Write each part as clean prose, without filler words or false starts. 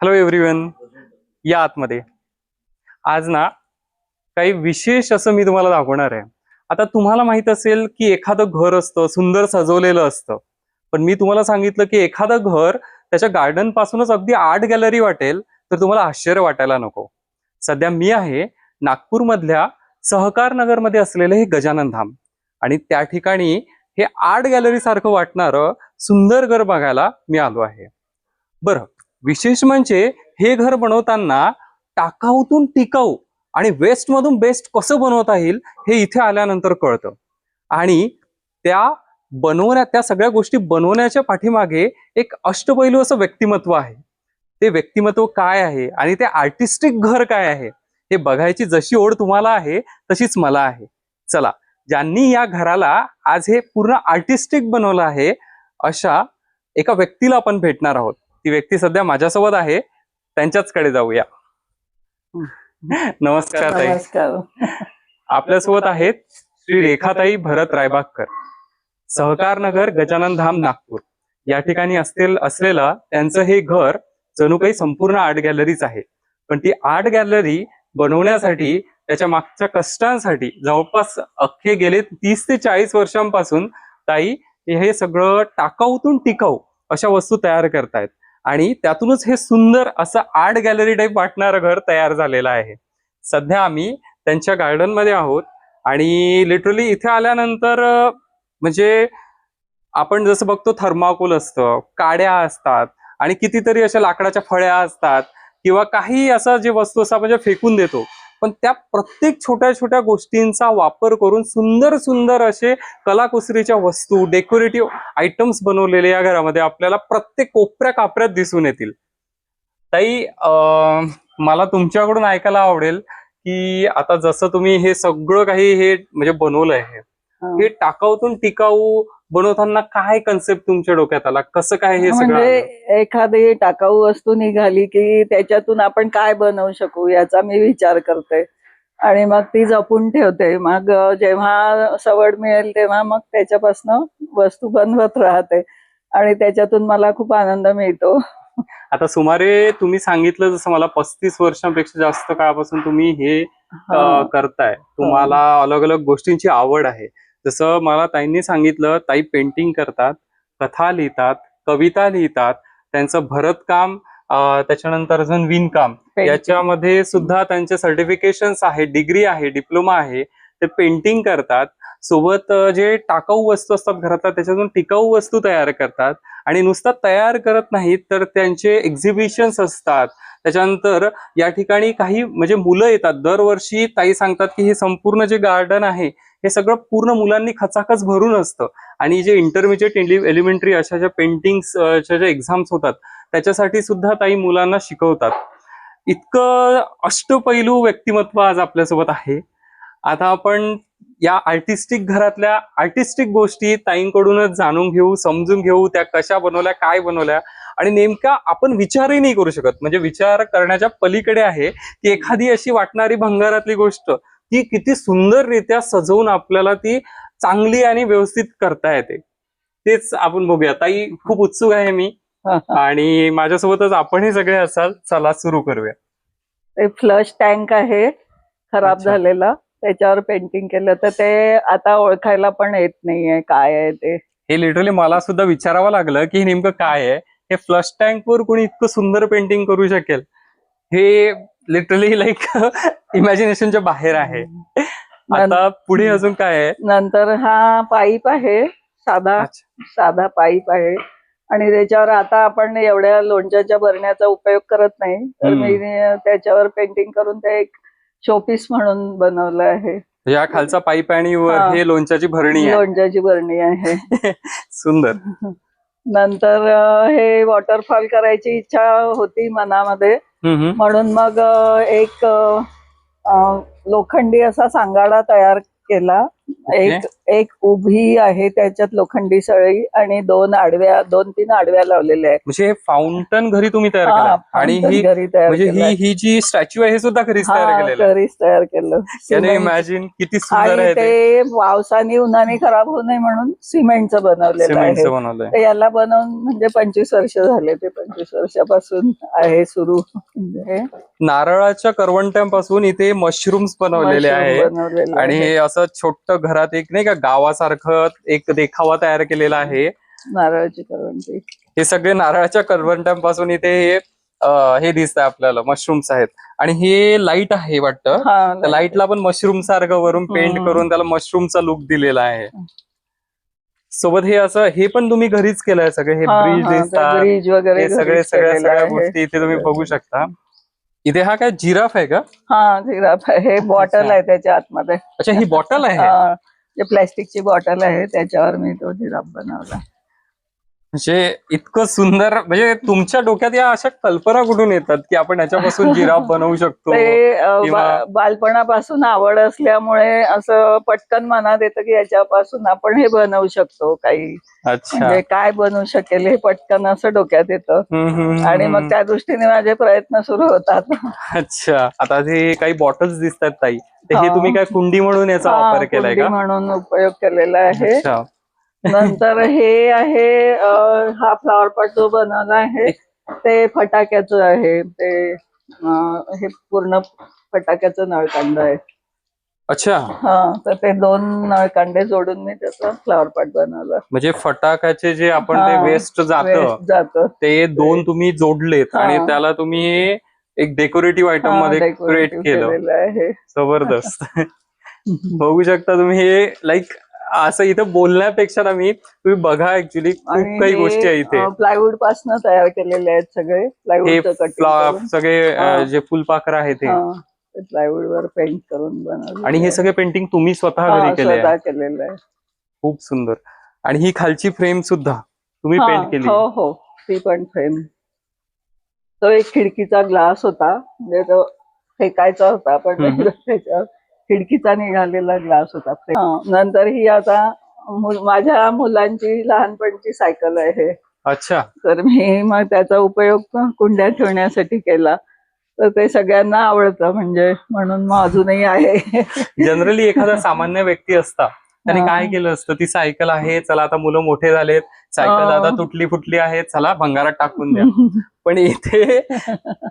Hello everyone, या आतमध्ये आज ना काही विशेष असं मी तुम्हाला दाखवणार आहे. आता तुम्हाला माहित असेल की एखादं घर असतं सुंदर सजवलेलं असतं, पण मी तुम्हाला सांगितलं की एखादं घर त्याच्या गार्डन पासूनच अगदी आर्ट गॅलरी वाटेल तर तुम्हाला आश्चर्य वाटायला नको. सध्या मी आहे नागपूर मधल्या सहकार नगर मध्ये असलेलं हे गजानन धाम आणि त्या ठिकाणी हे आर्ट गॅलरी सारखं वाटणारं सुंदर घर बघायला मी आलो आहे. बरं, विशेष म्हणजे हे घर बनवताना टाकाऊतून टिकाऊ आणि वेस्ट मधून बेस्ट कसं बनवता येईल हे इथे आल्यानंतर कळतं. आणि त्या सगळ्या गोष्टी बनवण्याच्या पाठीमागे एक अष्टपैलू असं व्यक्तिमत्व आहे. ते व्यक्तिमत्व काय आहे आणि ते आर्टिस्टिक घर काय आहे हे बघायची जशी ओढ तुम्हाला आहे तशीच मला आहे. चला, ज्यांनी या घराला आज हे पूर्ण आर्टिस्टिक बनवलं आहे अशा एका व्यक्तीला आपण भेटणार आहोत. ती व्यक्ती सध्या माझ्यासोबत आहे, त्यांच्याचकडे जाऊया. नमस्कार ताई. नमस्कार. आपल्यासोबत आहेत श्री रेखाताई भरत रायबागकर, सहकार नगर गजानन धाम नागपूर या ठिकाणी असलेलं त्यांचं हे घर जणू काही संपूर्ण आर्ट गॅलरीच आहे. पण ती आर्ट गॅलरी बनवण्यासाठी त्याच्या मागच्या कष्टांसाठी जवळपास अख्खे गेले 30 ते 40 वर्षांपासून ताई हे सगळं टाकाऊतून टिकाऊ अशा वस्तू तयार करतायत आणि त्यातूनच हे सुंदर असं आर्ट गॅलरी टाईप वाटणारं घर तयार झालेलं आहे. सध्या आम्ही त्यांच्या गार्डन मध्ये आहोत आणि लिटरली इथे आल्यानंतर म्हणजे आपण जसं बघतो थर्माकोल असतं, काड्या असतात आणि कितीतरी अशा लाकडाच्या फळ्या असतात किंवा काही असं जे वस्तू असं म्हणजे फेकून देतो, पण त्या प्रत्येक छोट्या छोट्या गोष्टींचा वापर करून सुंदर सुंदर असे कलाकुसरीच्या वस्तू, डेकोरेटिव्ह आयटम्स बनवलेले या घरामध्ये आपल्याला प्रत्येक कोपऱ्या कापऱ्यात दिसून येतील. ताई, मला तुमच्याकडून ऐकायला आवडेल की आता जसं तुम्ही हे सगळं काही हे म्हणजे बनवलंय, हे टाकाऊतून टिकाऊ बनवताना काय कन्सेप्ट तुमच्या डोक्यात आला, कसं काय हे सगळं म्हणजे आलं? एखादी टाकाऊ वस्तू निघाली की त्याच्यातून आपण काय बनवू शकू याचा मी विचार करते आणि मग ती जपून ठेवते. मग जेव्हा सवड मिळेल तेव्हा मग त्याच्यापासून वस्तू बनवत राहते आणि त्याच्यातून मला खूप आनंद मिळतो. आता सुमारे तुम्ही सांगितलं जसं मला 35 वर्षांपेक्षा जास्त काळापासून तुम्ही हे करताय. तुम्हाला अलग अलग गोष्टींची आवड आहे. जसं मला ताईंनी सांगितलं, ताई पेंटिंग करतात, कथा लिहितात, कविता लिहितात, त्यांचं भरतकाम, त्याच्यानंतर अजून विणकाम याच्यामध्ये सुद्धा त्यांचे सर्टिफिकेशन्स आहे, डिग्री आहे, डिप्लोमा आहे. ते पेंटिंग करतात, सोबत जे टाकाऊ वस्तू असतात घरातल्या त्याच्यातून टिकाऊ वस्तू तयार करतात आणि नुसतं तयार करत नाहीत तर त्यांचे एक्झिबिशन्स असतात. त्याच्यानंतर या ठिकाणी काही म्हणजे मुलं येतात दरवर्षी. ताई सांगतात की हे संपूर्ण जे गार्डन आहे हे सगळं पूर्ण मुलांनी खचाखच भरून असतं आणि जे इंटरमिजिएट, एलिमेंटरी अशा ज्या पेंटिंगच्या ज्या एक्झाम्स होतात त्याच्यासाठी सुद्धा ताई मुलांना शिकवतात. इतकं अष्टपैलू व्यक्तिमत्व आज आपल्यासोबत आहे. आता आपण या आर्टिस्टिक घरातल्या आर्टिस्टिक गोष्टी ताईंकडूनच जाणून घेऊ, समजून घेऊ, त्या कशा बनवल्या, काय बनवल्या आणि नेमका आपण विचारही नाही करू शकत. म्हणजे विचार करण्याच्या पलीकडे आहे की एखादी अशी वाटणारी भंगारातली गोष्ट ती किती सुंदररित्या सजवून आपल्याला ती चांगली आणि व्यवस्थित करता येते. तेच आपण बघूया. ताई, खूप उत्सुक आहे मी आणि माझ्यासोबतच आपणही सगळे असाल. चला सुरू करूया. ते फ्लश टँक आहे खराब झालेला, त्याच्यावर पेंटिंग केलं तर ते आता ओळखायला पण येत नाहीये काय आहे ते. हे लिटरली मला सुद्धा विचारावं लागलं की नेमकं काय आहे. हे फ्लश टँक वर कोणी इतकं सुंदर पेंटिंग करू शकेल हे लिटरली लाईक इमॅजिनेशनच्या बाहेर आहे. आता पुढे अजून काय आहे? नंतर हा पाईप आहे, साधा पाईप आहे आणि त्याच्यावर आता आपण एवढ्या लोणच्याच्या भरण्याचा उपयोग करत नाही तर मी त्याच्यावर पेंटिंग करून ते एक शोपीस म्हणून बनवलं आहे. या खालचा पाईप आणि वर हे लोणच्याची भरणी आहे. लोणच्याची भरणी आहे. सुंदर. नंतर हे वॉटरफॉल करायची इच्छा होती मनामध्ये, म्हणून मग एक लोखंडी असा सांगाडा तयार केला एक एक उभी आहे त्याच्यात लोखंडी सळई आणि 2-3 आडव्या लावलेल्या आहेत. म्हणजे हे फाउंटन घरी तुम्ही तयार केलं हा, आणि fountain ही घरी तयार म्हणजे केलंय. ही जी स्टॅच्यू आहे हे सुद्धा घरीच तयार हा, केलेलं आहे. घरीच तयार केलं. त्याने सिमेंट. इमॅजिन किती सुंदर आणि आहे ते. ते पावसाने उन्हाने खराब होऊ नये म्हणून सिमेंटचं बनवलेलं आहे. सिमेंटचं बनवलंय. तर याला बनवून म्हणजे 25 वर्ष झाले. ते 25 वर्षापासून आहे सुरू. म्हणजे नारळाच्या करवंट्यांपासून इथे मशरूम्स बनवलेले मशरूम आहे बनवलेले आणि आहे. हे असं छोटं घरात एक नाही का गावासारखं एक देखावा तयार केलेला आहे. नारळाची करवंटी. हे सगळे नारळाच्या करवंट्यांपासून इथे हे दिसत आहे आपल्याला मशरूम्स आहेत आणि हे लाईट आहे वाटतं. हा, लाईटला पण मशरूम सारखं वरून पेंट हम्म. करून त्याला मशरूमचा लुक दिलेला आहे. सोबत हे असं हे पण तुम्ही घरीच केलंय सगळे हे ब्रिज दिसतात. ब्रिज वगैरे हे सगळे घरीच सगळ्या केलेलं सगळ्या आहे. गोष्टी इथे तुम्ही बघू शकता. इथे हा काय जिराफ आहे का? हा, जिराफ आहे. हे बॉटल अच्छा. आहे त्याच्या आतमध्ये. अच्छा, ही बॉटल आहे. जे प्लॅस्टिकची बॉटल आहे त्याच्यावर मी तो जिराफ बनवला. म्हणजे इतकं सुंदर, म्हणजे तुमच्या डोक्यात या अशा कल्पना कुठून येतात की आपण याच्यापासून जिराफ बनवू शकतो? ते किंवा- बालपणापासून आवड असल्यामुळे असं पटकन मनात येतं की याच्यापासून आपण हे बनवू शकतो काही. अच्छा. म्हणजे काय बनवू शकेल हे पटकन असं डोक्यात येतं. आणि मग त्या दृष्टीने माझे प्रयत्न सुरू होतात. अच्छा, आता हे काही बॉटल्स दिसतात ताई, तर हे हा. तुम्ही काय कुंडी म्हणून याचा वापर केलाय कुंडी का? म्हणून उपयोग केलेला आहे. अच्छा. नंतर हे आहे हा फ्लॉवर पॉट जो बनवला आहे ते फटाक्याचं आहे. ते हे पूर्ण फटाक्याचं नळकांड आहे. अच्छा, हा, तर ते 2 नळकांडे जोडून मी त्याचं फ्लॉवर पॉट बनवलं. म्हणजे फटाक्याचे जे आपण ते हा, वेस्ट वेस्ट जातं ते 2 तुम्ही जोडलेत हा. आणि त्याला तुम्ही एक डेकोरेटिव्ह आयटम मध्ये क्रिएट डेकोरेटिव्ह केलं. केलेलं आहे. जबरदस्त. बघू शकता तुम्ही हे लाईक असं इथं बोलण्यापेक्षा ना तुम्ही बघा ऍक्च्युली खूप काही गोष्टी आहेत इथे. प्लायवूड पासून तयार केलेले आहेत सगळे. हे प्लायवूडचं कटिंग सगळे जे फुलपाखरं आहेत ते प्लायवूड वर पेंट करून बनवले. आणि हे सगळे पेंटिंग तुम्ही स्वतः घरी केले स्वतः केलेलं आहे. खूप सुंदर. आणि ही खालची फ्रेम सुद्धा तुम्ही पेंट केली. हो हो, ती पण फ्रेम. तो एक खिडकीचा ग्लास होता, म्हणजे तो फेकायचा होता पण त्याच्यावर खिडकीचा निघालेला ग्लास होता. नंतर ही आता माझ्या मुलांची लहानपणची सायकल आहे. अच्छा. तर मी मग त्याचा उपयोग कुंड्या ठेवण्यासाठी केला. तर ते सगळ्यांना आवडतं, म्हणजे म्हणून मग अजूनही आहे. जनरली एखादा सामान्य व्यक्ती असता त्याने काय केलं असतं, ती सायकल आहे, चला आता मुलं मोठे झालेत, सायकल आता तुटली फुटली आहे, चला भंगारात टाकून द्या. पण इथे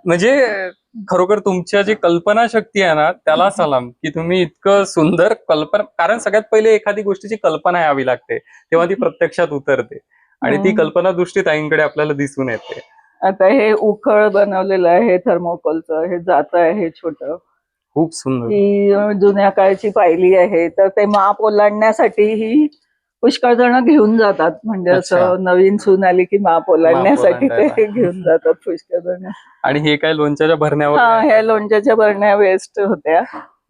म्हणजे खरोखर तुमच्या जी कल्पना शक्ती आहे ना त्याला सलाम, की तुम्ही इतकं सुंदर कल्पना, कारण सगळ्यात पहिले एखादी गोष्टीची कल्पना यावी लागते तेव्हा ती प्रत्यक्षात उतरते आणि ती कल्पना दृष्टी ताईंकडे आपल्याला दिसून येते. आता हे उखळ बनवलेलं आहे थर्मोकोलचं. हे जातं आहे छोटं. खूप सुंदर. ही जुन्या काळची पायली आहे. तर ते माप ओलांडण्यासाठी ही पुष्कळ जण घेऊन जातात. म्हणजे असं नवीन सून आली की माप ओलांडण्यासाठी ते घेऊन जातात पुष्कळ जण. आणि हे काय लोणच्याच्या भरण्यावर? ह्या लोणच्याच्या भरण्या वेस्ट होत्या.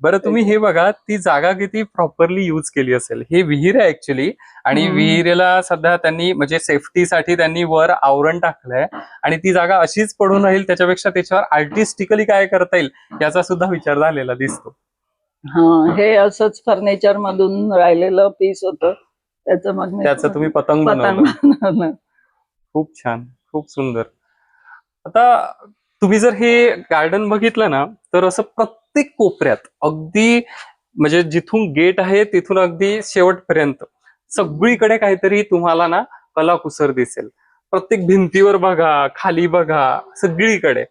बरं, तुम्ही हे बघा, ती जागा किती प्रॉपरली युज केली असेल. हे विहीर आहे ऍक्च्युली आणि विहिरीला सध्या त्यांनी म्हणजे सेफ्टीसाठी त्यांनी वर आवरण टाकलंय आणि ती जागा अशीच पडून राहील, त्याच्यापेक्षा त्याच्यावर आर्टिस्टिकली काय करता येईल याचा सुद्धा विचार झालेला दिसतो. हे असंच फर्निचर मधून राहिलेलं पीस होतं. त्याचं तुम्ही पतंग बनवलं. खूप छान, खूप सुंदर. आता तुम्ही जर हे गार्डन बघितलं ना तर असं प्रत्येक कोपऱ्यात अगदी म्हणजे जिथून गेट आहे तिथून अगदी शेवटपर्यंत सगळीकडे काहीतरी तुम्हाला ना कलाकुसर दिसेल. प्रत्येक भिंतीवर बघा, खाली बघा, सगळीकडे.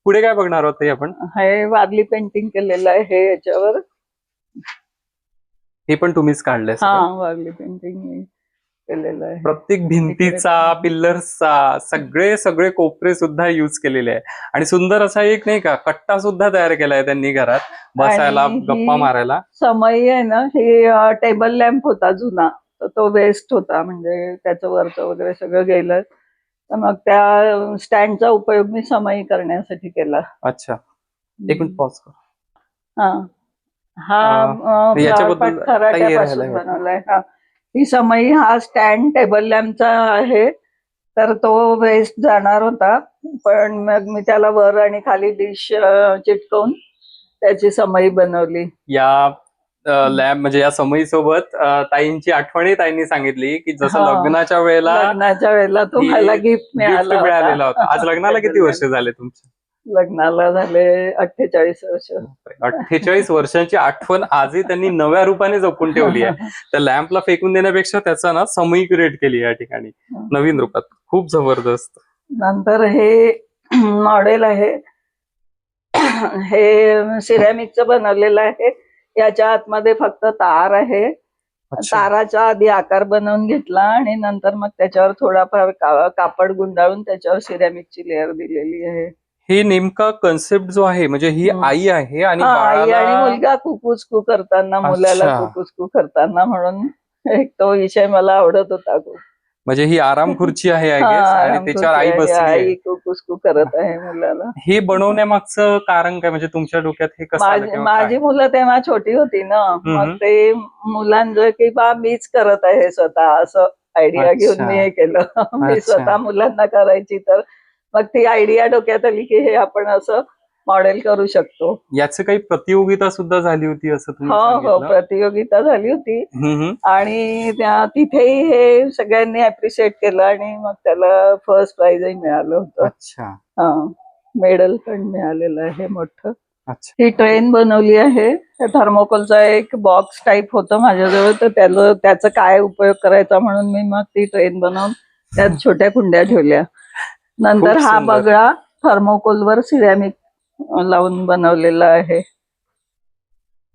पुढे काय बघणार आहोत आपण? हे वारली पेंटिंग केलेलं आहे हे याच्यावर. हे पण तुम्हीच काढलंय? वारली पेंटिंग केलेलं आहे. प्रत्येक भिंतीचा, पिल्लर्सचा, सगळे कोपरे सुद्धा युज केलेले आहे आणि सुंदर असा एक नाही का कट्टा सुद्धा तयार केलाय त्यांनी घरात बसायला, गप्पा मारायला. समई आहे ना, हे टेबल लॅम्प होता जुना, तर तो वेस्ट होता, म्हणजे त्याचं वरचं वगैरे सगळं गेलं. तर मग त्या स्टँडचा उपयोग मी समई करण्यासाठी केला. अच्छा, एक मिनिट पॉज कर. याच्याबद्दल खराट्यापासून बनवलाय. ही समई हा स्टँड टेबल लॅम्पचा आहे. तर तो वेस्ट जाणार होता, पण मग मी त्याला वर आणि खाली डिश चिटकवून त्याची समई बनवली. या लॅम्प म्हणजे या समयीसोबत ताईंची आठवणी ताईंनी सांगितली की जसं हा. लग्नाच्या वेळेला लग्नाच्या वेळेला तुम्हाला गिफ्ट गिफ्ट मिळाला मिळालेला होता. आज लग्नाला किती वर्ष झाले तुमचे? लग्नाला झाले 48 वर्ष. 48 वर्षांची आठवण आजही त्यांनी नव्या रूपाने जपून ठेवली आहे. त्या लॅम्पला फेकून देण्यापेक्षा त्याचा ना समयी क्रिएट केली या ठिकाणी नवीन रूपात. खूप जबरदस्त. नंतर हे मॉडेल आहे, हे सिरॅमिकचं बनवलेलं आहे. याच्या आतमध्ये फक्त तार आहे. अच्छा. ताराचा आधी आकार बनवून घेतला आणि नंतर मग त्याच्यावर थोडाफार कापड गुंडाळून त्याच्यावर सिरॅमिकची लेअर दिलेली आहे. हे नेमका कन्सेप्ट जो आहे म्हणजे ही आई आहे आणि हा, आई आणि बाळाला मुलगा कुकुस्कू करताना, मुलाला अच्छा. कुकुस्कू करताना, म्हणून एक तो विषय मला आवडत होता खूप. म्हणजे ही आराम खुर्ची आहे आय हा, गेस आणि आराम त्याच्यावर आई खुर्ची आहे. बसली आहे. आई कुकुस्कू करत आहे मुलाला. हे बनवण्यामागचं कारण काय म्हणजे तुमच्या डोक्यात हे कसं आलं किंवा माझी काय? मुलं तेव्हा छोटी होती ना, मग हम्म. ते मुलांचं की बा मीच करत आहे स्वतः, असं आयडिया घेऊन अच्छा. मी हे केलं. मी अच्छा. स्वतः मुलांना करायची, तर मग ती आयडिया डोक्यात आली की हे आपण असं मॉडेल करू शकतो. याचं काही प्रतियोगिता सुद्धा झाली होती असं तुम्ही हो हो, सांगितलं. प्रतियोगिता झाली होती हम्म. आणि तिथेही हे सगळ्यांनी अप्रिशिएट केलं आणि मग त्याला फर्स्ट प्राइजही मिळालं होतं. अच्छा. हा, मेडल पण मिळालेलं आहे मोठं. अच्छा. ही ट्रेन बनवली आहे. थर्मोकोलचा एक बॉक्स टाईप होतं माझ्याजवळ, तर त्याचा काय उपयोग करायचा म्हणून मी मग ती ट्रेन बनवून त्यात छोट्या कुंड्या ठेवल्या. नंतर खूप हा सुंदर. बगळा थर्मोकोलवर सिरॅमिक लावून बनवलेला आहे.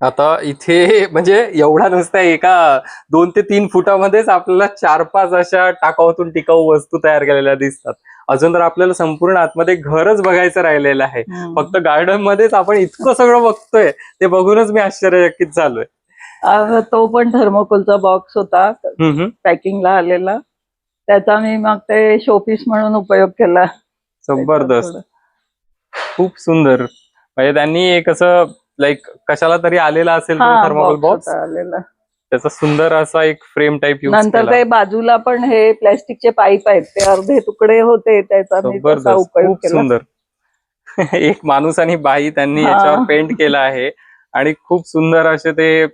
आता इथे म्हणजे एवढा नुसता एका 2 ते 3 फुटामध्येच आपल्याला 4-5 अशा टाकाऊतून टिकाऊ वस्तू तयार केलेल्या दिसतात. अजून तर आपल्याला संपूर्ण आतमध्ये घरच बघायचं राहिलेलं आहे. फक्त गार्डन मध्येच आपण इतकं सगळं बघतोय ते बघूनच मी आश्चर्यचकित झालोय. तो पण थर्मोकोलचा बॉक्स होता पॅकिंगला आलेला. त्याचा मी मग ते शोपीस म्हणून उपयोग केला. जबरदस्त. खूप सुंदर. म्हणजे त्यांनी एक असं लाईक कशाला तरी आलेला असेल तो थर्मोकोल बॉक्स, आलेला. त्याचा सुंदर असा एक फ्रेम टाइप यूज नंतर केला. ते बाजूला पण हे प्लॅस्टिकचे पाईप आहेत, ते अर्धे तुकडे होते, त्याचा मी तसा जबरदस्त. उपयोग खूप केला. सुंदर. एक माणूस आणि बाई त्यांनी हा. याच्यावर पेंट केला आहे आणि खूप सुंदर असे ते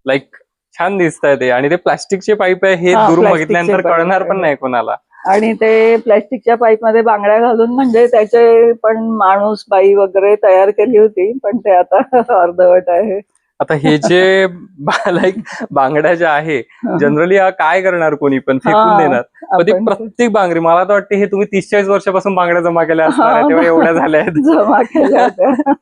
लाईक छान दिसत आहे ते. आणि ते प्लास्टिकचे पाईप आहे हे हा, दुरून प्लास्टिकचे बघितल्यानंतर पाईप कळणार पण आहे. नाही कोणाला. आणि ते प्लॅस्टिकच्या पाईप मध्ये बांगड्या घालून म्हणजे त्याचे पण माणूस बाई वगैरे तयार केली होती, पण ते आता अर्धवट आहे. आता हे जे लाईक बांगड्या ज्या आहे जनरली काय करणार कोणी पण फेकून देणार. पण ती प्रत्येक बांगडी मला तर वाटते हे तुम्ही 30-40 वर्षापासून बांगड्या जमा केल्या असणार आहे, तेव्हा एवढ्या झाल्या आहेत. जमा केल्या होत्या.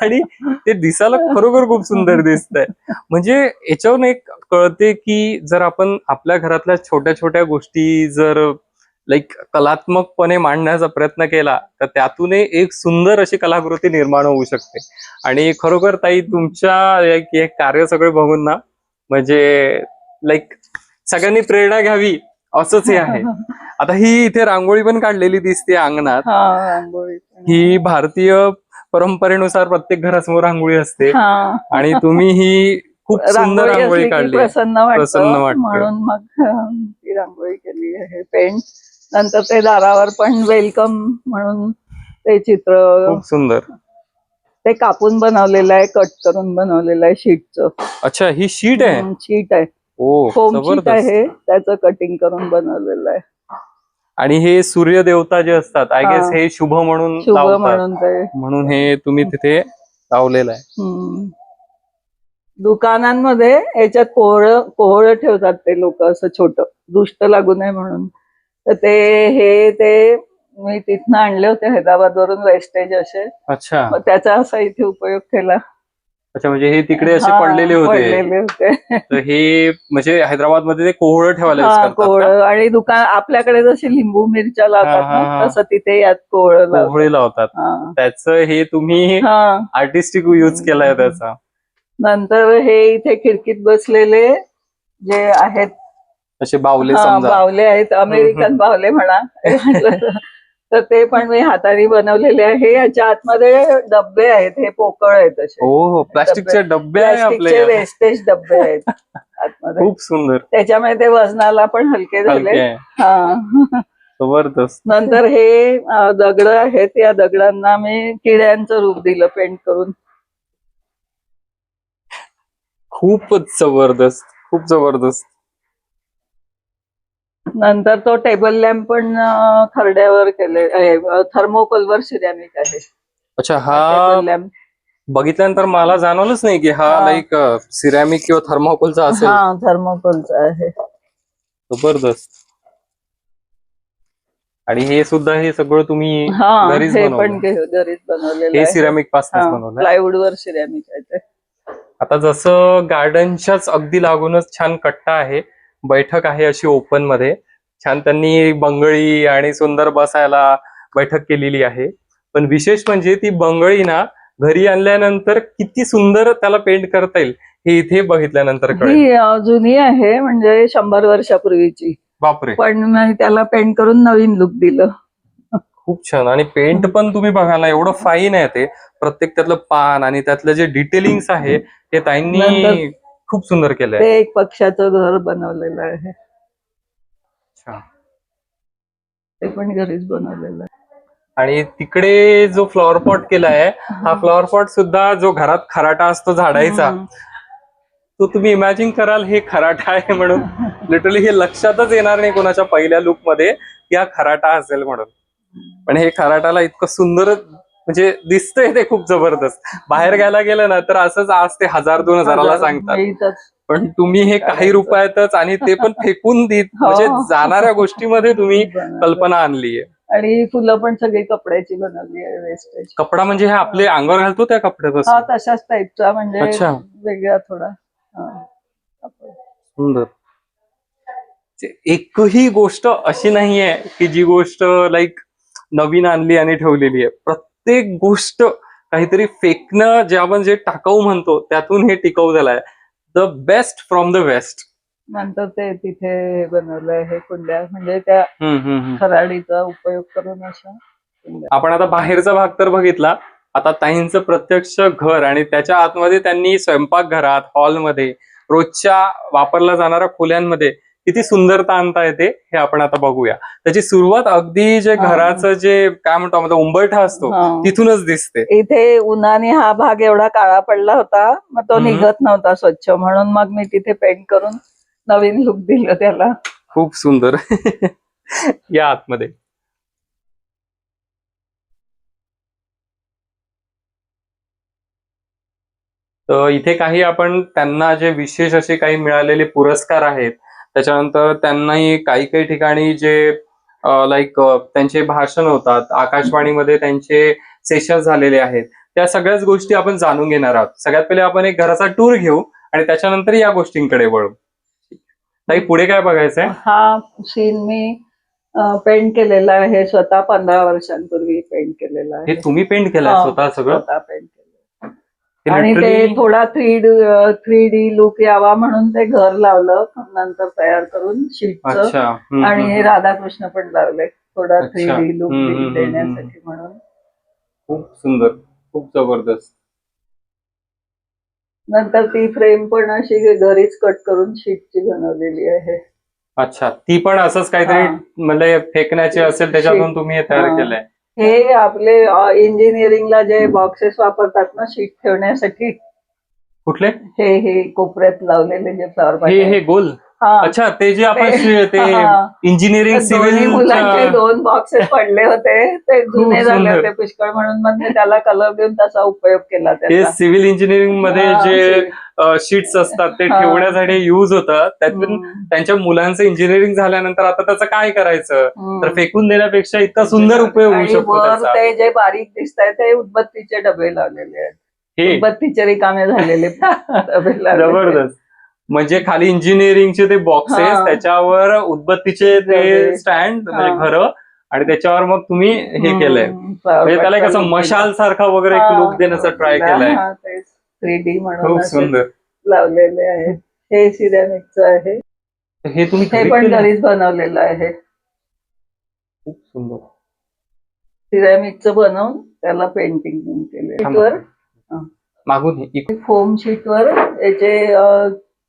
आणि ते दिसायला खरोखर खूप सुंदर दिसतंय. म्हणजे याच्यावरून एक कळते की जर आपण आपल्या घरातल्या छोट्या छोट्या गोष्टी जर लाईक कलात्मकपणे मांडण्याचा प्रयत्न केला तर त्यातूनही एक सुंदर अशी कलाकृती निर्माण होऊ शकते. आणि खरोखर ताई तुमच्या हे कार्य सगळे बघून ना म्हणजे लाईक सगळ्यांनी प्रेरणा घ्यावी असंच हे आहे. आता ही इथे रांगोळी पण काढलेली दिसते अंगणात. ही भारतीय परंपरेनुसार प्रत्येक घरासमोर रांगोळी असते आणि तुम्ही ही खूप सुंदर रांगोळी काढली. प्रसन्न वाटतं म्हणून मग ती रांगोळी केली आहे पेंट. नंतर ते दारावर पण वेलकम म्हणून ते चित्र खूप सुंदर. ते कापून बनवलेलं आहे, कट करून बनवलेलं आहे शीटचं. अच्छा, ही शीट आहे? शीट आहे, फोम शीट आहे, त्याचं कटिंग करून बनवलेलं आहे. आणि हे सूर्य देवता जे असतात आय गेस हे शुभ म्हणून म्हणून हे तुम्ही तिथे लावलेलं आहे. दुकानांमध्ये याच्यात कोहळ ठेवतात ते लोक, असं छोटं दुष्ट लागू नये म्हणून. तर ते मी तिथनं आणले होते हैदराबाद वरून, वेस्टेज असे. अच्छा, त्याचा असा इथे उपयोग केला. अच्छा, म्हणजे हे तिकडे असे पडलेले होते. तर हे म्हणजे हैदराबाद मध्ये ते कोहळ ठेवायला कोहळ. आणि दुकान आपल्याकडे जशी लिंबू मिरच्या लावतात ना, तसं तिथे यात कोहळे लावतात. त्याचं हे तुम्ही आर्टिस्टिक यूज केलाय त्याचा. नंतर हे इथे खिडकीत बसलेले जे आहेत असे बावले आहेत, अमेरिकन बावले म्हणा, तर ते पण मी हाताने बनवलेले आहे. याच्या आतमध्ये डब्बे आहेत, हे पोकळ आहेत असे. हो, प्लास्टिकचे डब्बे आहेत, प्लास्टिकचे वेस्टेज डब्बे आहेत आतमध्ये. खूप सुंदर. त्याच्यामुळे ते वजनाला पण हलके झाले. जबरदस्त. नंतर हे दगड आहेत, या दगडांना मी किड्यांचं रूप दिलं पेंट करून. खूपच जबरदस्त, खूप जबरदस्त. नंतर तो टेबल लॅम्प पण खरड्यावर केले, थर्मोकोलवर सिरॅमिक आहे अच्छा, टेबल हा लॅम्प. बघितल्यानंतर मला जाणवलंच नाही की हा हा. लाईक सिरॅमिक किंवा थर्माकोलचा असेल. हा, थर्मोकोलचा आहे. जबरदस्त. आणि हे सुद्धा, हे सगळं तुम्ही हा, घरीच हे पण बनवलं? घरीच बनवलेलं हे आहे. सिरॅमिक पासूनच हा, बनवलंय? प्लायवूड वर सिरॅमिक आहे ते. आता जसं गार्डनच्याच अगदी लागूनच छान कट्टा आहे, बैठक आहे अशी ओपन मध्ये, छान त्यांनी बंगळी आणि सुंदर बसायला बैठक केलेली आहे. पण विशेष म्हणजे ती बंगळी ना घरी आणल्यानंतर किती सुंदर त्याला पेंट करता येईल हे इथे बघितल्यानंतर कळेल. ही जुनी आहे, म्हणजे 100 वर्षापूर्वीची, बापरे, पण मी त्याला पेंट करून नवीन लुक दिलं. खूप छान. आणि पेंट पण तुम्ही बघा ना, एवढं फाईन आहे ते, प्रत्येक त्यातलं पान आणि त्यातलं जे डिटेलिंग्स आहे ते ताईंनी नंतर खूप सुंदर केलंय. ते एक पक्ष्याचं घर बनवलेलं आहे, अच्छा. ते पण घरीच बनवलेलं आहे. आणि तिकडे जो फ्लॉवर पॉट केलाय, हा फ्लॉवर पॉट सुद्धा जो घरात खराटा असतो झाडायचा, तो तुम्ही इमॅजिन कराल हे खराटा आहे म्हणून. लिटरली हे लक्षातच येणार नाही कोणाच्या पहिल्या लुक मध्ये की हा खराटा असेल म्हणून. पण हे खराटाला इतकं सुंदर म्हणजे दिसतंय ते खूप जबरदस्त. बाहेर घ्यायला गेलं ना तर असंच आज ते 1000-2000ला सांगतात, मिळतात. पण तुम्ही हे काही रुपयातच, आणि ते पण फेकून देत, म्हणजे जाणाऱ्या गोष्टीमध्ये तुम्ही कल्पना आणलीये. आणि फुलं पण सगळी कपड्याची बनवली आहे, वेस्टेज. कपडा म्हणजे हे आपले अंगावर घालतो त्या हा, कपड्यापासून? तशाच टाईपचा, म्हणजे अच्छा, वेगळा थोडा. सुंदर. एकही गोष्ट अशी नाहीये की जी गोष्ट लाईक नवीन आणली आणि ठेवलेली आहे. प्रत्येक गोष्ट काहीतरी फेकणं, जे आपण जे टाकाऊ म्हणतो, त्यातून हे टिकाऊ झालंय. The best from the west. नंतर ते तिथे बनवलंय हे कुंड्या, म्हणजे त्या खराडीचा उपयोग करून अशा कुंड्या. आपण आता बाहेरचा भाग तर बघितला, आता ताईंचं प्रत्यक्ष घर आणि त्याच्या आतमध्ये त्यांनी स्वयंपाकघरात, हॉलमध्ये, रोजच्या वापरल्या जाणाऱ्या खोल्यांमध्ये किती सुंदरता आणता येते हे आपण आता बघूया. त्याची सुरुवात अगदी जे घराचं जे काय म्हणतो आपण उंबरठा असतो तिथूनच दिसते. इथे उन्हाने हा भाग एवढा काळा पडला होता, मग तो निघत नव्हता स्वच्छ, म्हणून मग मी तिथे पेंट करून नवीन लुक दिलं त्याला. खूप सुंदर. या आतमध्ये तर इथे काही आपण त्यांना जे विशेष असे काही मिळालेले पुरस्कार आहेत, त्याच्यानंतर त्यांनाही काही काही ठिकाणी जे लाईक त्यांचे भाषण होतात, आकाशवाणीमध्ये त्यांचे सेशन झालेले आहेत, त्या सगळ्याच गोष्टी आपण जाणून घेणार आहोत. सगळ्यात पहिले आपण एक घराचा टूर घेऊ आणि त्याच्यानंतर या गोष्टींकडे वळू. ताई, पुढे काय बघायचंय? हा सीन मी पेंट केलेला आहे, स्वतः 15 वर्षांपूर्वी पेंट केलेला आहे. हे तुम्ही पेंट केलंय स्वतः सगळं? स्वतः पेंट केलं. आणि ते थोडा 3D लुक यावा म्हणून ते घर लावलं नंतर तयार करून शीटचं, आणि हे राधाकृष्ण पण लावले थोडा 3D लुक देण्यासाठी म्हणून. खूप सुंदर, खूप जबरदस्त. नंतर ती फ्रेम पण अशी घरीच कट करून शीटची बनवलेली आहे. अच्छा, ती पण असंच काहीतरी म्हणजे फेकण्याची असेल त्याच्यातून तुम्ही हे तयार केलंय? हे आपले इंजिनिअरिंगला जे बॉक्सेस वापरतात ना शीट ठेवण्यासाठी. कुठले? हे कोपऱ्यात लावलेले जे फ्लॉवर हे गोल? अच्छा, ते जे आपण ते इंजिनिअरिंग सिव्हिल मुलांचे 2 बॉक्सेस पडले होते, ते जुने झाले होते पुष्कळ, म्हणून मग त्याला कलर देऊन तसा उपयोग केला त्याचा. सिव्हिल इंजिनिअरिंग मध्ये जे शीट्स असतात ते ठेवण्यासाठी युज होतात. त्यातून त्यांच्या मुलांचं इंजिनिअरिंग झाल्यानंतर आता त्याचं काय करायचं, तर फेकून देण्यापेक्षा इतका सुंदर उपयोग होऊ शकतो त्याचा. ते जे बारीक दिसत आहे ते उदबत्तीचे डबे लावलेले आहेत, उदबत्तीचे रिकामे झालेले डबे लावलेले. जबरदस्त. म्हणजे खाली इंजिनिअरिंगचे ते बॉक्सेस, त्याच्यावर उदबत्तीचे ते स्टँड म्हणजे घरं, आणि त्याच्यावर मग तुम्ही हे केलंय, म्हणजे त्याला कसं मशाल सारखा वगैरे एक लुक देण्याचा ट्राय केलाय. 3D म्हणून सुंदर लावलेले आहे. हे सिरॅमिकचं आहे, हे तुम्ही पण घरीच बनवलेलं आहे. खूप सुंदर सिरॅमिकचं बनवून त्याला पेंटिंग केले. मागून फोम शीटवर याचे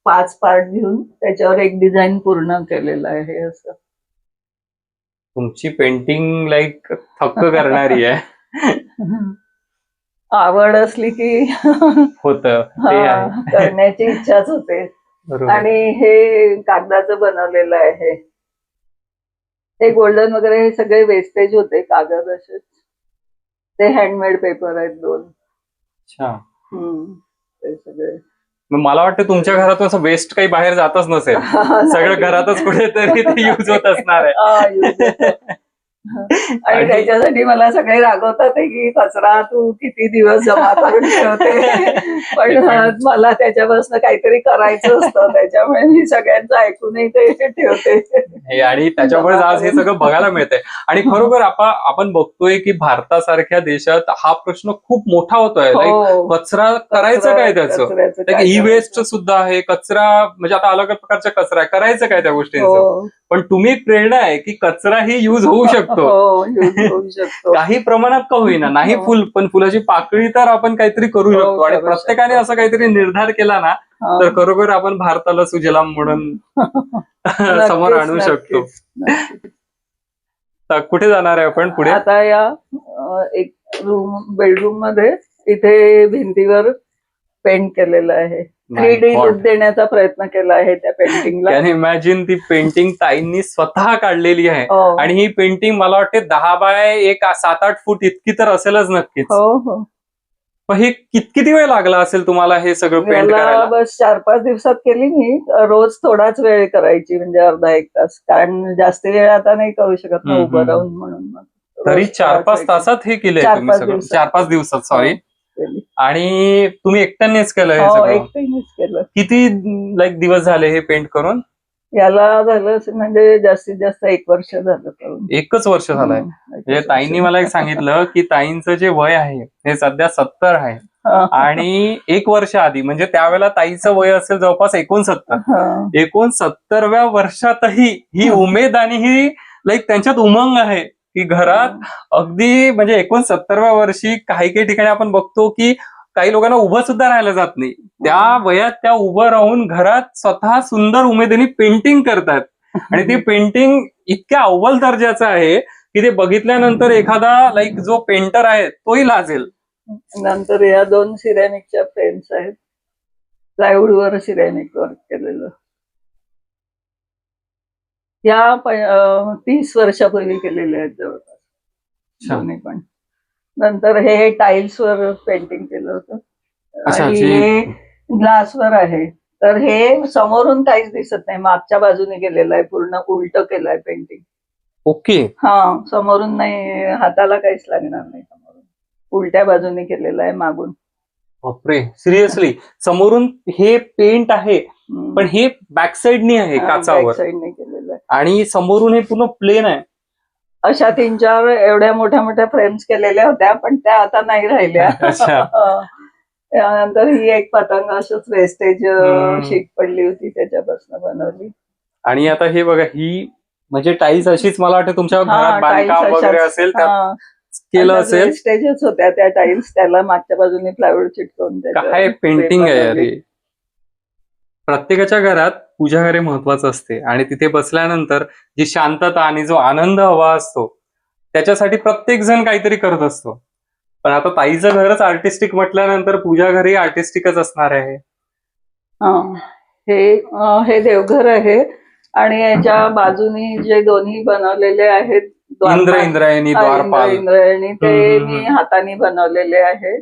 5 पार्ट घेऊन त्याच्यावर एक डिझाईन पूर्ण केलेलं आहे. असं तुमची पेंटिंग लाईक थक्क करणारी आहे. आवड असली की होत ते आहे. करण्याची इच्छाच होते. बरोबर. आणि हे कागदाचं बनवलेलं आहे. हे गोल्डन वगैरे हे सगळे वेस्टेज होते कागद असेच. ते हँडमेड पेपर आहेत 2. अच्छा. ते सगळे. मग मला वाटतं तुमच्या घरातून असं वेस्ट काही बाहेर जातच नसेल. सगळं घरातच कुठेतरी ते युज होत असणार use आहे. होतं. आणि त्याच्यासाठी मला सगळे रागवतात की कचरा तू किती दिवस जमा करून ठेवते. पण मला त्याच्यापासून काहीतरी करायचं असतं, त्याच्यामुळे मी सगळ्यांचं ऐकूनही ते ठेवते. आणि त्याच्यामुळे आज हे सगळं बघायला मिळतंय. आणि खरोखर आपण बघतोय की भारतासारख्या देशात हा प्रश्न खूप मोठा होतोय. लाईक कचरा करायचं काय त्याचं, ई वेस्ट सुद्धा आहे कचरा, म्हणजे आता अलग प्रकारचा कचरा आहे, करायचं काय त्या गोष्टीचं. पण तुम्ही प्रेरणा आहे की कचरा ही युज होऊ शकतो. काही प्रमाणात का होईना, नाही फुल पण फुलाची पाकळी तर आपण काहीतरी करू शकतो. आणि प्रत्येकाने असं काहीतरी निर्धार केला ना तर खरोखर आपण भारताला सुजलाम म्हणून समोर आणू शकतो. कुठे जाणार आहे आपण पुढे? आता या एक बेडरूम मध्ये इथे भिंतीवर पेंट केलेलं आहे. 3D लुक देण्याचा प्रयत्न केला आहे त्या पेंटिंगला. कॅन इमॅजिन ती पेंटिंग ताईंनी स्वतः काढलेली आहे. आणि ही पेंटिंग मला वाटते 10 बाय 7-8 फूट इतकी तर असेलच नक्कीच. पण हे किती वेळ लागला असेल तुम्हाला हे सगळं पेंट करायला? बस 4-5 दिवसात केली मी. रोज थोडाच वेळ करायची, म्हणजे अर्धा-1 तास, कारण जास्त वेळ आता नाही करू शकत ना उभं राहून, म्हणून तरी 4-5 तासात हे केलंय तुम्ही सगळं? 4-5 दिवसात, सॉरी. आणि तुम्ही एकट्यानेच केलं हे सगळं? एकट्यानेच केलं. किती दिवस झाले हे पेंट करून? याला झालं म्हणजे जास्तीत जास्त 1 वर्ष झालं करून. 1च वर्ष झालंय. म्हणजे ताईंनी मला एक सांगितलं की ताईंचं जे वय आहे हे सध्या 70 आहे. आणि 1 वर्ष आधी, म्हणजे त्यावेळेला ताईचं वय असेल जवळपास 69. 69व्या वर्षातही ही उमेद आणि ही त्यांच्यात उमंग आहे की घरात अगदी, म्हणजे 69व्या वर्षी काही ठिकाणी आपण बघतो की काही लोकांना उभं सुद्धा राहायला जात नाही. त्या वयात त्या उभं राहून घरात स्वतः सुंदर उमेदीने पेंटिंग करतात. आणि ती पेंटिंग इतक्या अव्वल दर्जाचं आहे की ते बघितल्यानंतर एखादा जो पेंटर आहे तोही लाजेल. नंतर या 2 सिरॅमिकच्या फ्रेम्स आहेत, प्लायवूडवर सिरॅमिक वर्क केलेलं. या 30 वर्षापूर्वी केलेल्या आहेत जवळपास दोन्ही पण. नंतर हे टाइल्सवर पेंटिंग केलं होतं. आणि हे ग्लासवर आहे. तर हे समोरून काहीच दिसत नाही, मागच्या बाजूने केलेलं आहे, पूर्ण उलट केलंय पेंटिंग. ओके. समोरून नाही, हाताला काहीच लागणार नाही समोरून, उलट्या बाजूने केलेलं आहे मागून. बापरे, सिरियसली? समोरून हे पेंट आहे पण हे बॅक साइडनी आहे काचावर. बॅक साइडने केलेलं आहे. आणि समोरून हे पूर्ण प्लेन आहे. अशा 3-4 एवढ्या मोठ्या मोठ्या फ्रेम्स केलेल्या होत्या, पण त्या आता नाही राहिल्या. त्यानंतर ही एक पतंग असंच वेस्टेज शीट पडली होती त्याच्यापासून बनवली. आणि आता हे बघा, ही म्हणजे टाईल्स अशीच मला वाटतं तुमच्या घरात बांधकाम वगैरे असेल त्यात केलं असेल. वेस्टेजच होत्या त्या टाईल्स, त्याला मागच्या बाजूने प्लायवूड चिटकवून. काय पेंटिंग आहे अरे. प्रत्येकाच्या घरात पूजा घरे महत्वाचं असते आणि तिथे बसल्यानंतर जी शांतता आणि जो आनंद हवा असतो त्याच्यासाठी प्रत्येक जण काहीतरी करत असतो. पण आता ताईचं घरच आर्टिस्टिक म्हटल्यानंतर पूजा घरही आर्टिस्टिकच असणार आहे. हे देवघर आहे. आणि याच्या बाजूनी जे दोन्ही बनवलेले आहेत इंद्रायणी द्वारपाल, इंद्रायणी, ते मी हाताने बनवलेले आहे.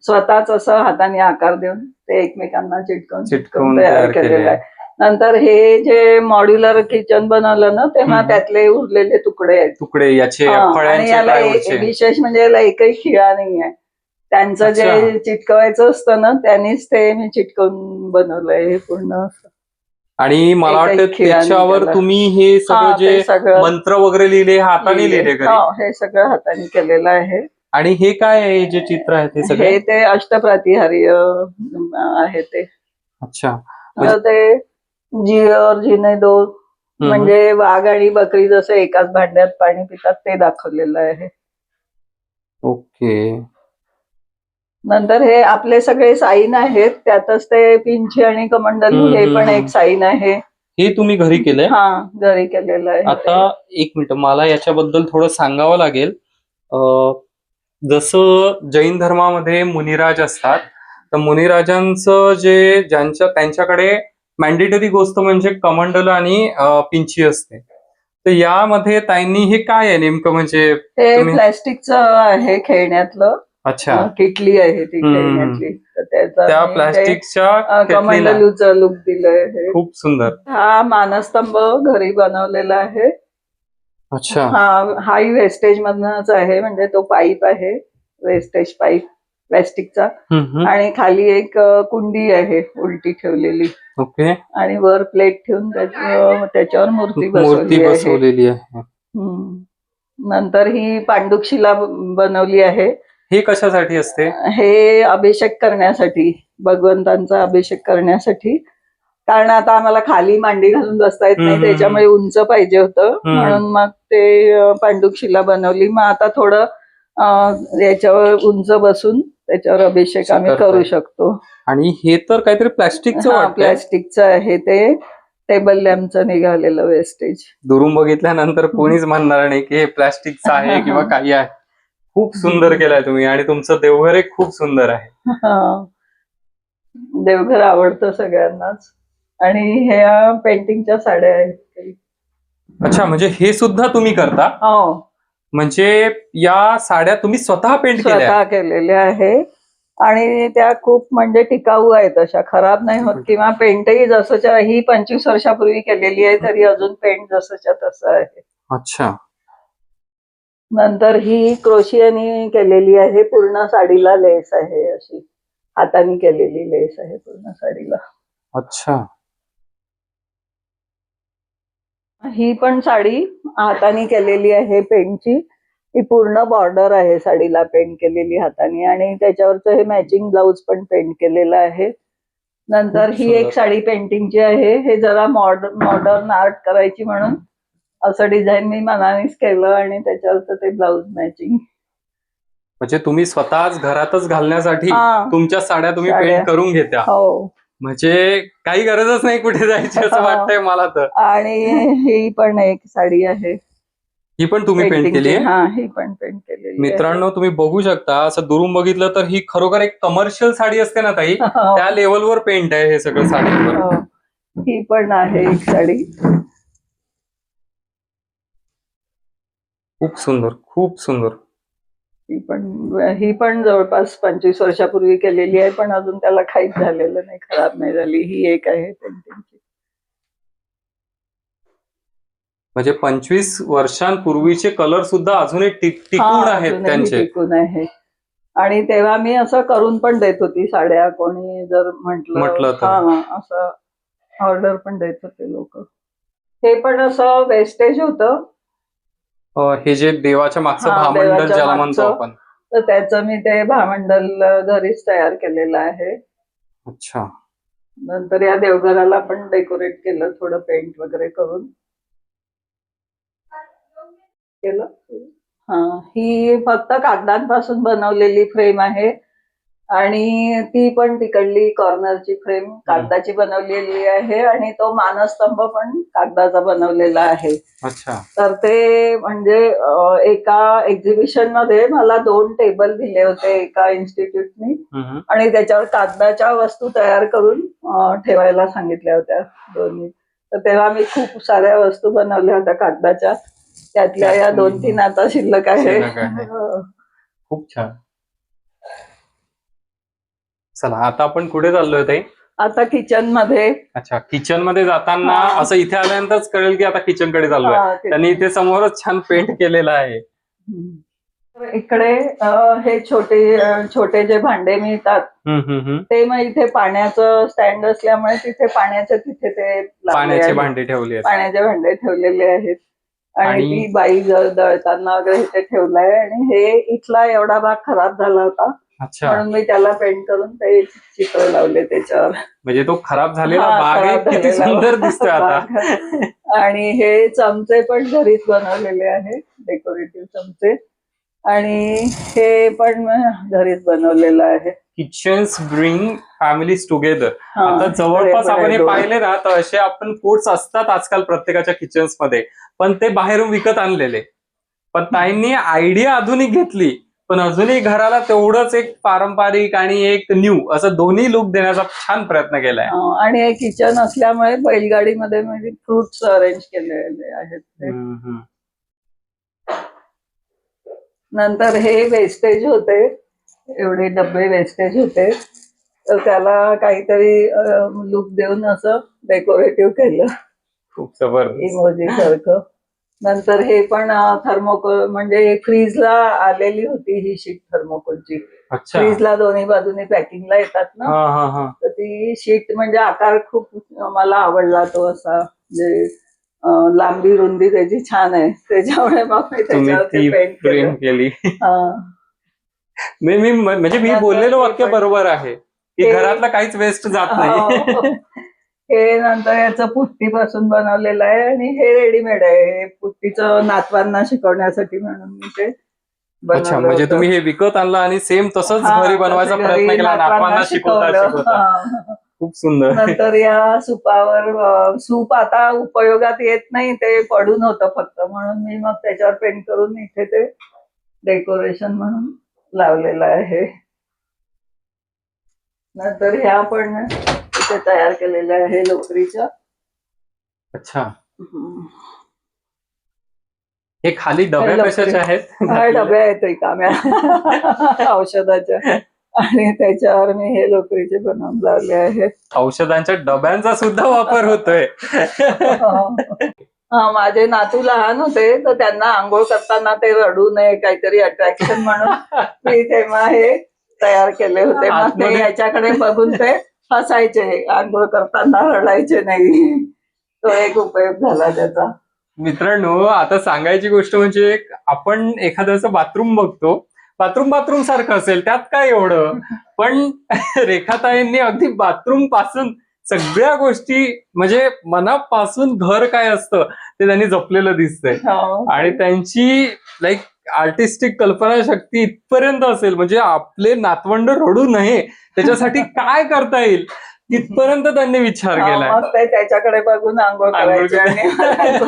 स्वतःच असं हाताने आकार देऊन ते एकमेकांना चिटकवून तयार केलेलं आहे. नंतर हे जे मॉड्युलर किचन बनवलं ना, तेव्हा त्यातले उरलेले तुकडे आहेत याचे. आणि याला विशेष म्हणजे याला एकही खिळा नाही आहे. त्यांचं जे चिटकवायचं असतं ना, त्यांनीच ते मी चिटकवून बनवलंय हे पूर्ण. आणि मला वाटतं त्याच्यावर तुम्ही हे सगळं जे मंत्र वगैरे लिहिले हाताने लिहिले? हे सगळं हाताने केलेलं आहे. आणि हे काय आहे जे चित्र आहे ते सगळे? ते अष्टप्रातिहार्य आहे ते. अच्छा. ते जिने दो, म्हणजे वाघ आणि बकरी जसं एकाच भांड्यात पाणी पितात ते दाखवलेलं आहे. ओके. नंतर हे आपले सगळे साईन आहेत, त्यातच ते पिंची आणि कमंडलू हे पण एक साईन आहे. हे तुम्ही घरी केलंय? घरी केलेलं आहे. आता 1 मिनिट, मला याच्याबद्दल थोडं सांगावं लागेल. जसं जैन धर्मामध्ये मुनिराज असतात, तर मुनिराजांचं त्यांच्याकडे मॅन्डेटरी गोष्ट म्हणजे कमंडल आणि पिंची असते. तर यामध्ये ताईंनी हे काय आहे नेमकं, म्हणजे हे तुम्ही प्लॅस्टिकचं आहे खेळण्यातलं. अच्छा किटली आहे ती हम्म. खेळण्यातली, तर त्याचा त्या मी ते प्लास्टिकच्या किटलीला कमंडलूचं लुक दिलंय. हे खूप सुंदर. हा मानस्तंभ घरी बनवलेला आहे. अच्छा हाही वेस्टेज मधनच आहे, म्हणजे तो पाईप आहे, वेस्टेज पाईप प्लॅस्टिकचा. आणि खाली एक कुंडी आहे उलटी ठेवलेली, ओके. आणि वर प्लेट ठेवून त्याच्यावर मूर्ती मूर्ती बसवली आहे. बसवलेली आहे. नंतर ही पांडुशिला बनवली आहे. ही कशासाठी असते? हे अभिषेक करण्यासाठी, भगवंतांचा अभिषेक करण्यासाठी. कारण आता आम्हाला खाली मांडी घालून बसता येत नाही, त्याच्यामुळे उंच पाहिजे होतं, म्हणून मग ते पांडुशिला बनवली. मग आता थोडं याच्यावर उंच बसून त्याच्यावर अभिषेक आम्ही करू शकतो. आणि हे तर काहीतरी प्लास्टिकचं प्लॅस्टिकचं आहे, ते टेबल लॅम्पचं निघालेलं वेस्टेज. दुरून बघितल्यानंतर कोणीच म्हणणार नाही की हे प्लास्टिकचं आहे किंवा काही आहे. खूप सुंदर केलाय तुम्ही, आणि तुमचं देवघर एक खूप सुंदर आहे. देवघर आवडतं सगळ्यांनाच. आणि ह्या पेंटिंगच्या साड्या आहेत. अच्छा, म्हणजे हे सुद्धा तुम्ही करता? हो, म्हणजे या साड्या तुम्ही स्वतः पेंट केलेल्या आहे, आणि त्या खूप म्हणजे टिकाऊ आहेत, अशा खराब नाही होत, किंवा पेंटही जसंच्या, ही 25 वर्षापूर्वी केलेली आहे तरी अजून पेंट जसंच्या तसं आहे. अच्छा. नंतर ही क्रोशियानी केलेली आहे, पूर्ण साडीला लेस आहे, अशी हाताने केलेली लेस आहे पूर्ण साडीला. अच्छा. ही पण साडी हाताने केलेली आहे पेंटची. ही पूर्ण बॉर्डर आहे साडीला पेंट केलेली हाताने, आणि त्याच्यावरचं हे मॅचिंग ब्लाउज पण पेंट केलेलं आहे. नंतर ही एक साडी पेंटिंगची आहे. हे जरा मॉडर्न आर्ट करायची म्हणून असं डिझाईन मी मनानेच केलं, आणि त्याच्यावरचं ते ब्लाउज मॅचिंग. म्हणजे तुम्ही स्वतःच घरातच घालण्यासाठी तुमच्या साड्या तुम्ही पेंट करून घेता? हो. म्हणजे काही गरजच नाही कुठे जायची असं वाटतंय मला तर. आणि ही पण एक साडी आहे, ही पण तुम्ही पेंट केली आहे? हा, ही पण पेंट केलेली. मित्रांनो, तुम्ही बघू शकता, असं दुरून बघितलं तर ही खरोखर एक कमर्शियल साडी असते ना ताई, त्या लेवलवर पेंट आहे हे सगळं साडीवर. ही पण आहे एक साडी. खूप सुंदर, खूप सुंदर. ही पण जवळपास 25 वर्षापूर्वी केलेली आहे, पण अजून त्याला काहीच झालेलं नाही, खराब नाही झाली. ही एक आहे पेंटिंगची. म्हणजे 25 वर्षांपूर्वीचे कलर सुद्धा अजूनही टिकून आहेत त्यांचे. टिकून आहे. आणि तेव्हा मी असं करून पण देत होती साड्या, कोणी जर म्हटलं असं ऑर्डर पण देत होते लोक. हे पण असं वेस्टेज होतं. हे जे देवाच्या मागचं भामंडल ज्याला म्हणतो आपण, तर त्याचं मी ते भामंडल घरीच तयार केलेलं आहे. अच्छा. नंतर या देवघराला पण डेकोरेट केलं, थोडं पेंट वगैरे करून केलं. ही फक्त कागदांपासून बनवलेली फ्रेम आहे, आणि ती पण तिकडली कॉर्नरची फ्रेम कागदाची बनवलेली आहे, आणि तो मानस्तंभ पण कागदाचा बनवलेला आहे. अच्छा. तर ते म्हणजे एका एक्झिबिशन मध्ये मला 2 टेबल दिले होते एका इन्स्टिट्यूटनी, आणि त्याच्यावर कागदाच्या वस्तू तयार करून ठेवायला सांगितल्या होत्या दोन्ही. तर तेव्हा मी खूप साऱ्या वस्तू बनवल्या होत्या कागदाच्या, त्यातल्या या 2-3 आता शिल्लक आहे. खूप छान. चला, आता आपण कुठे चाललोय ताई? आता किचन मध्ये. अच्छा, किचन मध्ये जाताना असं इथे आल्यानंतरच कळेल की आता किचन कडे चाललोय. त्यांनी इथे समोरच छान पेंट केलेलं आहे. इकडे हे छोटे जे भांडे मिळतात, ते मग इथे पाण्याचं स्टँड असल्यामुळे तिथे तिथे ते पाण्याचे भांडे ठेवले, पाण्याचे भांडे ठेवलेले आहेत. आणि ती बाई दळताना वगैरे इथे ठेवलाय. आणि हे इथला एवढा भाग खराब झाला होता, म्हणून मी त्याला पेंट करून ते चित्र लावले त्याच्यावर. म्हणजे तो खराब झालेला भाग किती सुंदर दिसतोय आता. आणि हे चमचे पण घरीच बनवलेले आहे, डेकोरेटिव्ह चमचे, आणि हे पण घरीच बनवलेलं आहे. Kitchens bring families together. आता जवळपास आपण हे पाहिले ना, तर असे आपण कोट्स असतात आजकाल प्रत्येकाच्या किचन्स मध्ये, पण ते बाहेरून विकत आणलेले. पण ताईंनी आयडिया आधुनिक घेतली, पण अजूनही घराला तेवढंच एक पारंपरिक आणि एक न्यू असं दोन्ही लुक देण्याचा छान प्रयत्न केलाय. आणि हे किचन असल्यामुळे बैलगाडीमध्ये म्हणजे फ्रुट्स अरेंज केलेले आहेत ते. हम्म. नंतर हे वेस्टेज होते, एवढे डबे वेस्टेज होते, तर त्याला काहीतरी लुक देऊन असं डेकोरेटिव्ह केलं खूप जबरदस्त. इमोजी सारखं. नंतर हे पण थर्मोकोल, म्हणजे फ्रीजला आलेली होती ही शीट थर्मोकोलची. अच्छा. फ्रीजला दोन्ही बाजूने पॅकिंगला येतात ना, हा हा हा. तर ती शीट म्हणजे आकार खूप मला आवडला तो असा, म्हणजे लांबी रुंदी त्याची छान आहे, त्याच्यामुळे मग मी तुम्ही त्याच्यावरती ती पेंट प्रिंट केली. हा. मी म्हणजे मी नंतर बोललेलं हे वाक्य पण- बरोबर आहे की हे- घरातलं काहीच वेस्ट जात हो. नाही. हे नंतर याचं पुट्टीपासून बनवलेलं आहे आणि हे रेडीमेड आहे. हे पुट्टीचं नातवांना शिकवण्यासाठी म्हणून मी ते अच्छा, बनवलं म्हणजे होतं. तुम्ही हे विकत आणलं आणि सेम तसंच हा, घरी बनवायचा तसं प्रयत्न घरी केला, नातवांना शिकवता शिकवलं. शिकवता. हा. खूप सुंदर. नंतर या सूपावर सूप आता उपयोगात येत नाही, ते पडून होतं फक्त, म्हणून मी मग त्याच्यावर पेंट करून इथे ते डेकोरेशन म्हणून लावलेलं आहे. नंतर ह्या पण इथे तयार केलेल्या आहे लोकरीच्या. अच्छा, हे खाली डब्या हे कशाचे आहेत? हा, डब्या आहेत रिकाम्या औषधाच्या, आणि त्याच्यावर मी हे लोकरीचे बनवून लावले आहेत. औषधांच्या डब्यांचा सुद्धा वापर होतोय. हा, माझे नातू लहान होते तर त्यांना आंघोळ करताना ते रडू नये काहीतरी अट्रॅक्शन म्हणून मी तेव्हा हे तयार केले होते. मग ते आतमध्ये- याच्याकडे बघून ते हसायचे, आंघोळ करताना रडायचे नाही. तो एक उपयोग झाला त्याचा. मित्रांनो, आता सांगायची गोष्ट म्हणजे आपण एखाद्याचं बाथरूम बघतो, बाथरूम सारखं असेल, त्यात काय एवढं, पण रेखाताईंनी अगदी बाथरूम पासून सगळ्या गोष्टी, म्हणजे मनापासून घर काय असतं ते त्यांनी जपलेलं दिसतंय. आणि त्यांची लाईक आर्टिस्टिक कल्पना शक्ती इथपर्यंत असेल, म्हणजे आपले नातवंड रडू नये त्याच्यासाठी काय करता येईल इथपर्यंत त्यांनी विचार केलाय. मग ते त्याच्याकडे बघून आंघोळ करायचे आणि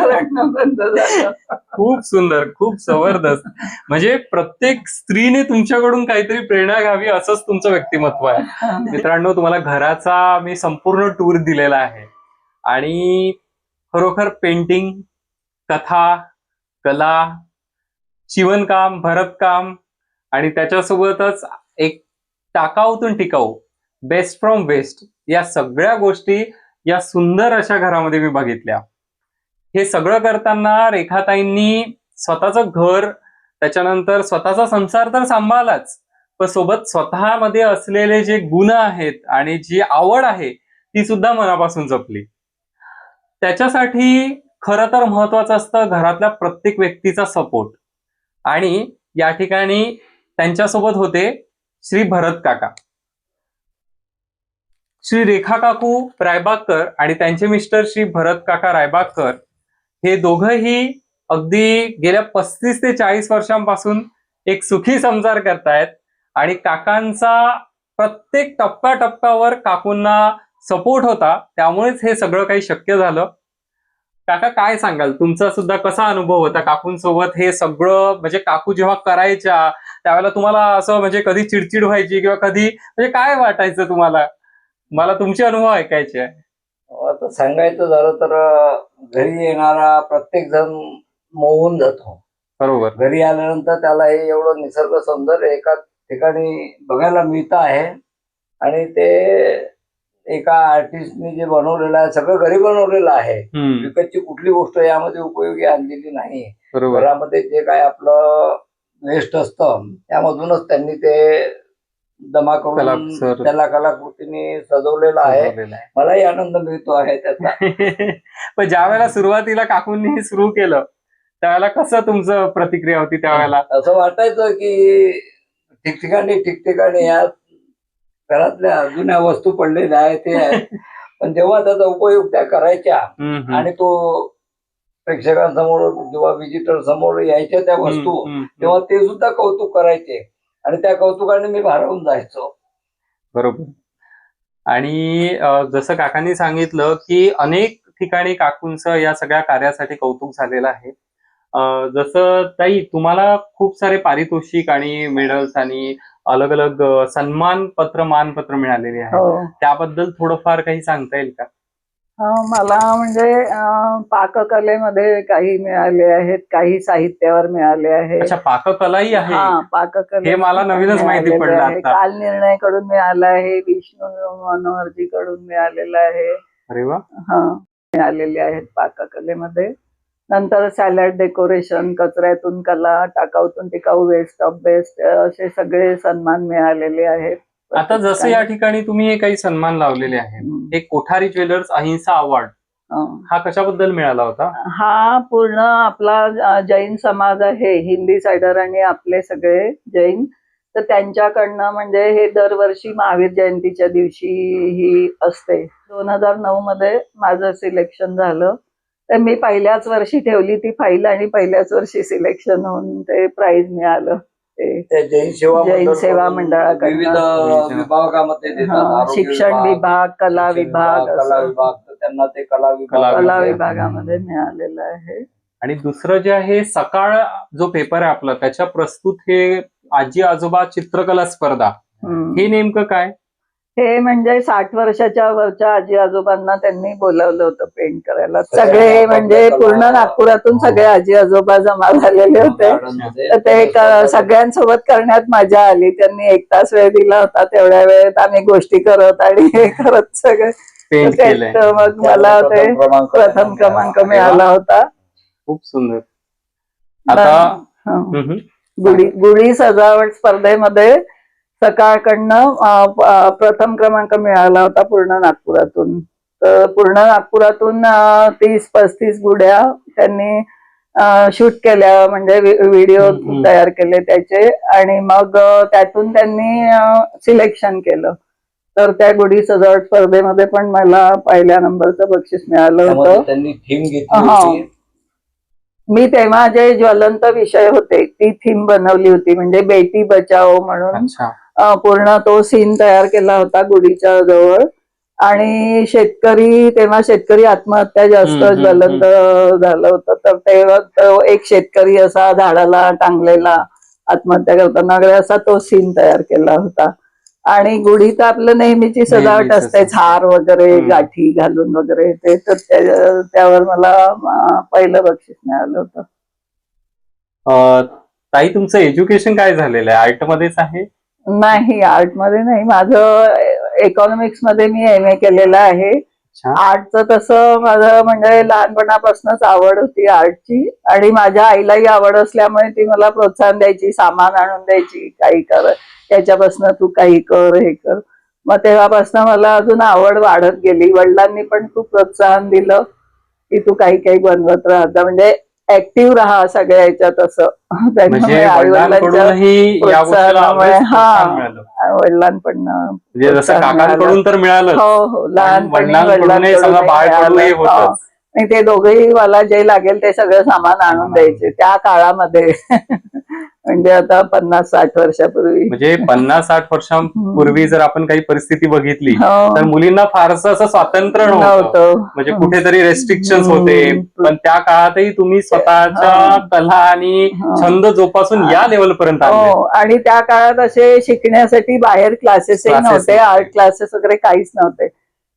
रडणं बंद झालं. खूप सुंदर, खूप जबरदस्त. म्हणजे प्रत्येक स्त्रीने तुमच्याकडून काहीतरी प्रेरणा घ्यावी असंच तुमचं व्यक्तिमत्व आहे. मित्रांनो, तुम्हाला घराचा मी संपूर्ण टूर दिलेला आहे आणि खरोखर पेंटिंग, कथा, कला, शिवणकाम, भरतकाम आणि त्याच्यासोबतच एक टाकाऊतून टिकाऊ, बेस्ट फ्रॉम वेस्ट, या सगळ्या गोष्टी या सुंदर अशा घरामध्ये मी बघितल्या. हे सगळं करताना रेखाताईंनी स्वतःचं घर, त्याच्यानंतर स्वतःचा संसार तर सांभाळलाच, पण सोबत स्वतःमध्ये असलेले जे गुण आहेत आणि जी आवड आहे ती सुद्धा मनापासून जपली. त्याच्यासाठी खरं तर महत्वाचं असतं घरातल्या प्रत्येक व्यक्तीचा सपोर्ट. आणि या ठिकाणी त्यांच्यासोबत होते श्री भरत काका, श्री रेखा काकू रायबागकर आणि त्यांचे मिस्टर श्री भरत काका रायबागकर. हे दोघंही अगदी गेल्या 35 ते 40 वर्षांपासून एक सुखी संसार करतायत आणि काकांचा प्रत्येक टप्प्याटप्प्यावर काकूंना सपोर्ट होता, त्यामुळेच हे सगळं काही शक्य झालं. काका, काय सांगाल, तुमचा सुद्धा कसा अनुभव होता काकूंसोबत हे सगळं? म्हणजे काकू जेव्हा करायच्या त्यावेळेला तुम्हाला असं म्हणजे कधी चिडचिड व्हायची किंवा कधी म्हणजे काय वाटायचं तुम्हाला? मला तुमचे अनुभव ऐकायचे आहे. आता सांगायचं झालं तर घरी येणारा प्रत्येक जण मोहून जातो. बरोबर. घरी आल्यानंतर त्याला हे एवढं निसर्ग सौंदर्य एका ठिकाणी बघायला मिळतं आहे आणि ते एका आर्टिस्टने जे बनवलेलं आहे सगळं घरी बनवलेलं आहे. विकतची कुठली गोष्ट यामध्ये उपयोगी आणलेली नाही. बरोबर. घरामध्ये जे काय आपलं वेस्ट असतं त्यामधूनच त्यांनी ते जमा करून त्याला कलाकृतीने सजवलेलं आहे. मलाही आनंद मिळतो आहे त्याचा. पण ज्या वेळेला सुरुवातीला काकूंनी सुरू केलं त्यावेळेला कसं तुमचं प्रतिक्रिया होती त्यावेळेला? असं वाटायचं की ठिकठिकाणी या घरातल्या जुन्या वस्तू पडलेल्या आहेत ते आहेत, पण जेव्हा त्याचा उपयोग त्या करायच्या आणि तो प्रेक्षकांसमोर किंवा विजिटर समोर यायच्या त्या वस्तू, तेव्हा ते सुद्धा कौतुक करायचे आणि त्या कौतुकाने मी भारावून जायचो. बरोबर. आणि जसं काकांनी सांगितलं की अनेक ठिकाणी काकूंचं या सगळ्या कार्यासाठी कौतुक झालेलं आहे. जसं ताई तुम्हाला खूप सारे पारितोषिक आणि मेडल्स आणि अलग अलग सन्मान पत्र मानपत्र मिळालेले आहेत. हो. त्याबद्दल थोडंफार काही सांगता येईल का? मला म्हणजे पाककलेमध्ये काही मिळाले आहेत, काही साहित्यावर मिळाले आहेत. अच्छा, पाककलाही आहे. हा, पाककले हे मला नवीनच माहिती पडलं आता. काल निर्णय कडून मिळाला आहे, विष्णू मनोहरजी कडून मिळालेला आहे. अरे वा. मिळालेले आहेत पाककलेमध्ये. नंतर सॅलड डेकोरेशन, कचऱ्यातून कला, टाकाऊतून टिकाऊ, वेस्ट ऑफ बेस्ट असे सगळे सन्मान मिळालेले आहेत. आता जसं या ठिकाणी तुम्ही हे काही सन्मान लावलेले आहेत, एक कोठारी ज्वेलर्स अहिंसा अवॉर्ड हा कशाबद्दल मिळाला होता? हा पूर्ण आपला जैन समाज आहे, हिंदी सायडर आणि आपले सगळे जैन, तर त्यांच्याकडनं म्हणजे हे दरवर्षी महावीर जयंतीच्या दिवशी ही असते. 2009 मध्ये माझं सिलेक्शन झालं, तर मी पहिल्याच वर्षी ठेवली ती फाईल आणि पहिल्याच वर्षी सिलेक्शन होऊन ते प्राइज मिळालं. जैन सेवा मंडळाकडनं विविध विभागामध्ये देतात. शिक्षण विभाग, कला विभाग, कला विभाग, तर त्यांना ते कला विभागामध्ये मिळालेलं आहे. आणि दुसरं जे आहे सकाळ जो पेपर आहे आपला, त्याच्या प्रस्तुत हे आजी आजोबा चित्रकला स्पर्धा, हे नेमकं काय? हे म्हणजे 60 वर्षाच्या वरच्या आजी आजोबांना त्यांनी बोलावलं होतं पेंट करायला. सगळे म्हणजे पूर्ण नागपुरातून सगळे आजी आजोबा जमा झालेले होते, तर ते सगळ्यांसोबत करण्यात मजा आली. त्यांनी 1 तास वेळ दिला होता, तेवढ्या वेळेत आम्ही गोष्टी करत आणि हे करत सगळे पेंट केलंय. मग मला ते प्रथम क्रमांक मिळाला होता. खूप सुंदर. आता गुढी सजावट स्पर्धेमध्ये सकाळकडनं प्रथम क्रमांक मिळाला होता पूर्ण नागपुरातून. तर पूर्ण नागपुरातून 30-35 गुड्या त्यांनी शूट केल्या, म्हणजे व्हिडिओ तयार केले त्याचे, आणि मग त्यातून त्यांनी सिलेक्शन केलं. तर त्या गुढी सजावट स्पर्धेमध्ये पण मला पहिल्या नंबरचं बक्षीस मिळालं होतं. त्यांनी थीम घेतली. मी तेव्हा जे ज्वलंत विषय होते ती थीम बनवली होती, म्हणजे बेटी बचाओ म्हणून पूर्ण तो सीन तयार केला होता गुढीच्या जवळ. आणि तेव्हा शेतकरी आत्महत्या जास्त ज्वलंत झालं होतं, तर तेव्हा तो एक शेतकरी असा झाडाला टांगलेला आत्महत्या करताना वगैरे असा तो सीन तयार केला होता. आणि गुढी तर आपलं नेहमीची सजावट असते, हार वगैरे गाठी घालून वगैरे, ते तर त्यावर मला पहिलं बक्षीस मिळालं होतं. ताई, तुमचं एज्युकेशन काय झालेलं आहे? आर्ट मध्येच आहे? नाही, आर्ट मध्ये नाही. माझं इकॉनॉमिक्स मध्ये मी MA केलेलं आहे. आर्टचं तसं माझं म्हणजे लहानपणापासूनच आवड होती आर्टची, आणि माझ्या आईलाही आवड असल्यामुळे ती मला प्रोत्साहन द्यायची, सामान आणून द्यायची, काही कर त्याच्यापासून तू काही कर, हे कर. मग तेव्हापासून मला अजून आवड वाढत गेली. वडिलांनी पण खूप प्रोत्साहन दिलं की तू काही काही बनवत राहता, म्हणजे ऍक्टिव्ह राहा सगळ्या ह्याच्यात, असं. त्याच्यामुळे आई वडिलांकडनं तर मिळालं. हो, लहानपणी वडिलांकडून. ते दोघेही मला जे लागेल ते सगळं सामान आणून द्यायचे त्या काळामध्ये. म्हणजे आता 50-60 वर्षापूर्वी, म्हणजे 50-60 वर्षांपूर्वी जर आपण काही परिस्थिती बघितली तर मुलींना फारसं असं स्वातंत्र्य नव्हतं, म्हणजे कुठेतरी रेस्ट्रिक्शन्स होते. पण त्या काळातही तुम्ही स्वतःच्या कला आणि छंद जोपासून या लेवल पर्यंत आले. आणि त्या काळात असे शिकण्यासाठी बाहेर क्लासेसही नव्हते, आर्ट क्लासेस वगैरे काहीच नव्हते.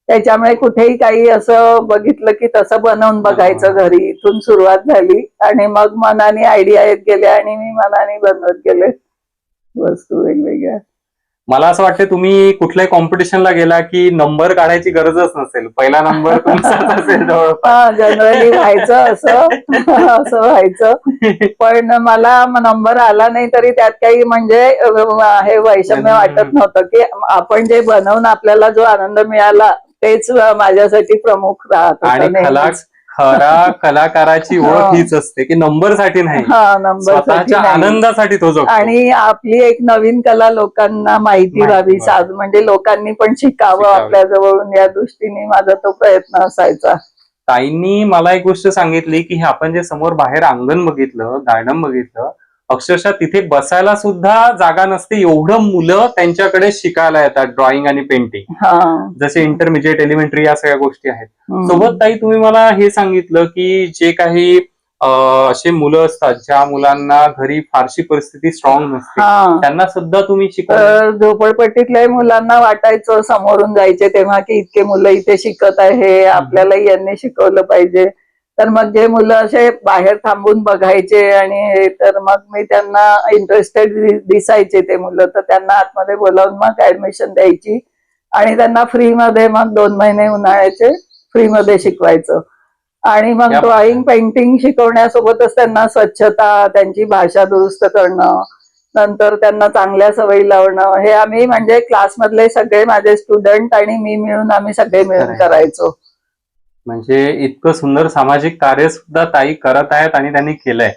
त्याच्यामुळे कुठेही काही असं बघितलं की तसं बनवून बघायचं घरी. इथून सुरुवात झाली आणि मग मनाने आयडिया येत गेल्या आणि मी मनाने बनवत गेले वस्तू वेगवेगळ्या. मला असं वाटतं तुम्ही कुठल्याही कॉम्पिटिशनला गेला की नंबर काढायची गरजच नसेल, पहिला नंबर तुमचाच असेल जवळपास. जनरली व्हायचं असं व्हायचं. पण मला नंबर आला नाही तरी त्यात काही म्हणजे हे वैषम्य वाटत नव्हतं, की आपण जे बनवून आपल्याला जो आनंद मिळाला तेच माझ्यासाठी प्रमुख राहत. आणि खरा कलाकाराची ओळख हीच असते की नंबरसाठी नाही, स्वतःच्या आनंदासाठी तो जगतो. आणि आपली एक नवीन कला लोकांना माहिती व्हावी, म्हणजे लोकांनी पण शिकावं आपल्या जवळून, या दृष्टीने माझा तो प्रयत्न असायचा. ताईंनी मला एक गोष्ट सांगितली की आपण जे समोर बाहेर अंगण बघितलं, गार्डन बघितलं, अक्षरशः तिथे बसायला सुद्धा जागा नसते, एवढं मुलं त्यांच्याकडे शिकायला येतात ड्रॉइंग आणि पेंटिंग. जसे इंटरमिजिएट, एलिमेंटरी या सगळ्या गोष्टी आहेत. सोबत ताई तुम्ही मला हे सांगितलं की जे काही असे मुलं असतात ज्या मुलांना घरी फारशी परिस्थिती स्ट्रॉंग नसते, हा, त्यांना सुद्धा तुम्ही शिकवलं? तर झोपडपट्टीतल्या मुलांना वाटायचं, समोरून जायचे तेव्हा की इतके मुलं इथे शिकत आहे, आपल्यालाही यांनी शिकवलं पाहिजे. तर मग जे मुलं असे बाहेर थांबून बघायचे आणि तर मग मी त्यांना इंटरेस्टेड दिसायचे ते मुलं, तर त्यांना आतमध्ये बोलावून मग ऍडमिशन द्यायची आणि त्यांना फ्रीमध्ये मग 2 महिने उन्हाळ्याचे फ्रीमध्ये शिकवायचं. आणि मग या- ड्रॉइंग पेंटिंग शिकवण्यासोबतच त्यांना स्वच्छता, त्यांची भाषा दुरुस्त करणं, नंतर त्यांना चांगल्या सवयी लावणं, हे आम्ही म्हणजे क्लासमधले सगळे माझे स्टुडंट आणि मी मिळून आम्ही सगळे मिळून करायचो. म्हणजे इतकं सुंदर सामाजिक कार्य सुद्धा ताई करत आहेत आणि त्यांनी केलंय.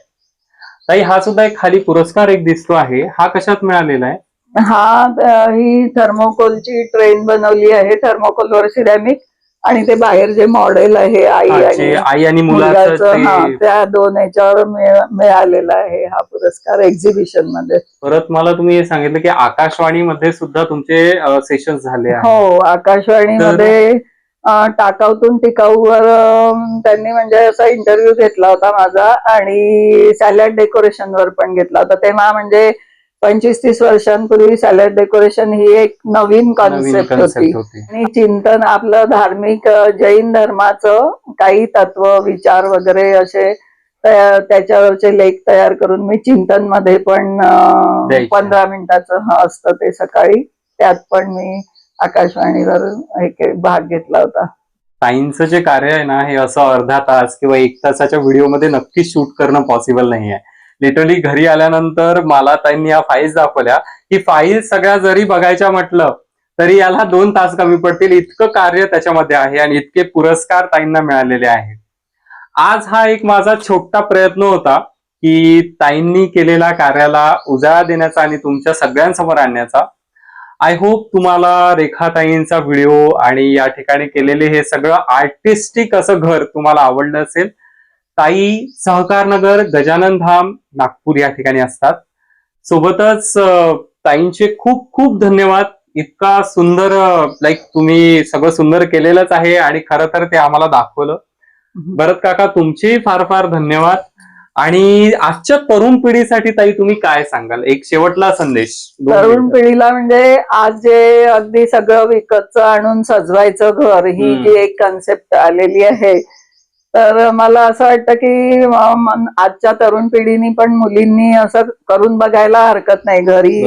ताई, हा सुद्धा एक खाली पुरस्कार एक दिसतो आहे, हा कशात मिळालेला आहे? ही थर्मोकोलची ट्रेन बनवली आहे, थर्मोकोलवर सिरॅमिक, आणि ते बाहेर जे मॉडेल आहे आई आणि आई आणि मुलाचं मुलगाचं, त्या 2 याच्यावर मिळालेला आहे हा पुरस्कार एक्झिबिशन मध्ये. परत मला तुम्ही हे सांगितलं की आकाशवाणीमध्ये सुद्धा तुमचे सेशन झाले आहेत. हो, आकाशवाणीमध्ये टाकाऊतून टिकाऊवर त्यांनी म्हणजे असा इंटरव्ह्यू घेतला होता माझा, आणि सॅलड डेकोरेशनवर पण घेतला होता. तेव्हा म्हणजे 25-30 वर्षांपूर्वी सॅलड डेकोरेशन ही एक नवीन कॉन्सेप्ट होती. आणि चिंतन आपलं धार्मिक जैन धर्माचं काही तत्व विचार वगैरे असे त्याच्यावरचे लेख तयार करून मी चिंतन मध्ये पण 15 मिनिटाचं असतं ते सकाळी, त्यात पण मी आकाशवाणीवर भाग घेतला होता. ताईंचं जे कार्य आहे ना, हे असं अर्धा तास किंवा 1 तासाच्या व्हिडिओमध्ये नक्कीच शूट करणं पॉसिबल नाहीये. लिटरली घरी आल्यानंतर मला ताईंनी या फाईल्स दाखवल्या, ही फाईल सगळ्या जरी बघायच्या म्हटलं तरी याला 2 तास कमी पडतील, इतकं कार्य त्याच्यामध्ये आहे आणि इतके पुरस्कार ताईंना मिळालेले आहेत. आज हा एक माझा छोटा प्रयत्न होता की ताईंनी केलेल्या कार्याला उजाळा देण्याचा आणि तुमच्या सगळ्यांसमोर आणण्याचा. आय होप तुम्हाला रेखाताईंचा व्हिडिओ आणि या ठिकाणी केलेले हे सगळं आर्टिस्टिक असं घर तुम्हाला आवडलं असेल. ताई सहकारनगर गजानन धाम नागपूर या ठिकाणी असतात. सोबतच ताईंचे खूप खूप धन्यवाद. इतका सुंदर तुम्ही सगळं सुंदर केलेलंच आहे आणि खरं तर ते आम्हाला दाखवलं. भरत काका, तुमचे फार फार धन्यवाद. आणि आजच्या तरुण पिढीसाठी ताई तुम्ही काय सांगाल, एक शेवटला संदेश? तरुण पिढीला म्हणजे आज जे अगदी सगळं विकतचं आणून सजवायचं घर, ही जी एक कन्सेप्ट आलेली आहे, तर मला असं वाटतं की आजच्या तरुण पिढीनी पण मुलींनी असं करून बघायला हरकत नाही. घरी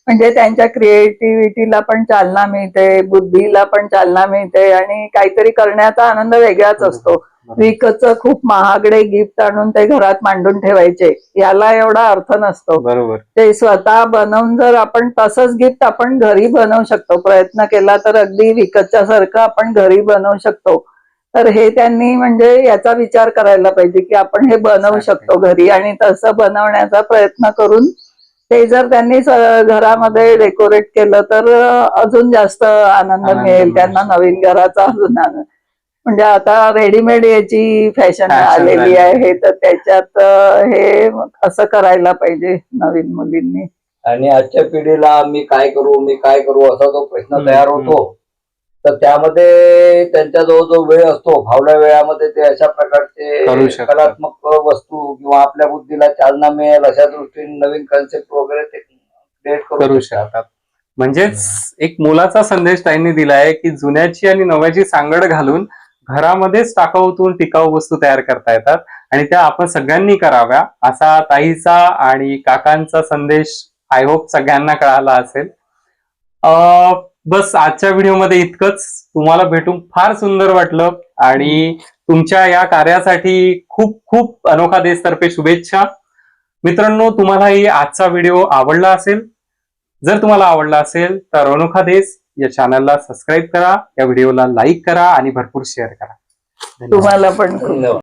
म्हणजे त्यांच्या क्रिएटिव्हिटीला पण चालना मिळते, बुद्धीला पण चालना मिळते आणि काहीतरी करण्याचा आनंद वेगळाच असतो. विकतचं खूप महागडे गिफ्ट आणून ते घरात मांडून ठेवायचे, याला एवढा अर्थ नसतो. बरोबर. ते स्वतः बनवून जर आपण तसंच गिफ्ट आपण घरी बनवू शकतो, प्रयत्न केला तर अगदी विकतच्या सारखं आपण घरी बनवू शकतो. तर हे त्यांनी म्हणजे याचा विचार करायला पाहिजे की आपण हे बनवू शकतो घरी, आणि तसं बनवण्याचा प्रयत्न करून ते जर त्यांनी घरामध्ये डेकोरेट केलं तर अजून जास्त आनंद मिळेल त्यांना, नवीन घराचा अजून आनंद. म्हणजे आता रेडीमेड याची फॅशन आलेली आहे, तर त्याच्यात हे असं करायला पाहिजे नवीन मुलींनी. आणि आजच्या पिढीला मी काय करू असा जो प्रश्न तयार होतो, तर त्यामध्ये त्यांच्याजवळ जो वेळ असतो, फावल्या वेळामध्ये ते अशा प्रकारचे कलात्मक वस्तू किंवा आपल्या बुद्धीला चालना मिळेल अशा दृष्टीने नवीन कन्सेप्ट वगैरे ते क्रिएट करू शकतात. म्हणजेच एक मोलाचा संदेश ताईंनी दिलाय की जुन्याची आणि नव्याची सांगड घालून घरामध्येच टाकाऊतून टिकाऊ वस्तू तयार करता येतात आणि त्या आपण सगळ्यांनी कराव्या, असा ताईचा आणि काकांचा संदेश आय होप सगळ्यांना कळाला असेल. बस आजच्या व्हिडिओमध्ये इतकंच. तुम्हाला भेटून फार सुंदर वाटलं आणि तुमच्या या कार्यासाठी खूप खूप अनोखा देश तर्फे शुभेच्छा. मित्रांनो, तुम्हालाही आजचा व्हिडिओ आवडला असेल, जर तुम्हाला आवडला असेल तर अनोखा देश या चॅनलला सबस्क्राईब करा, या व्हिडिओला लाईक करा आणि भरपूर शेअर करा. तुम्हाला पण खूप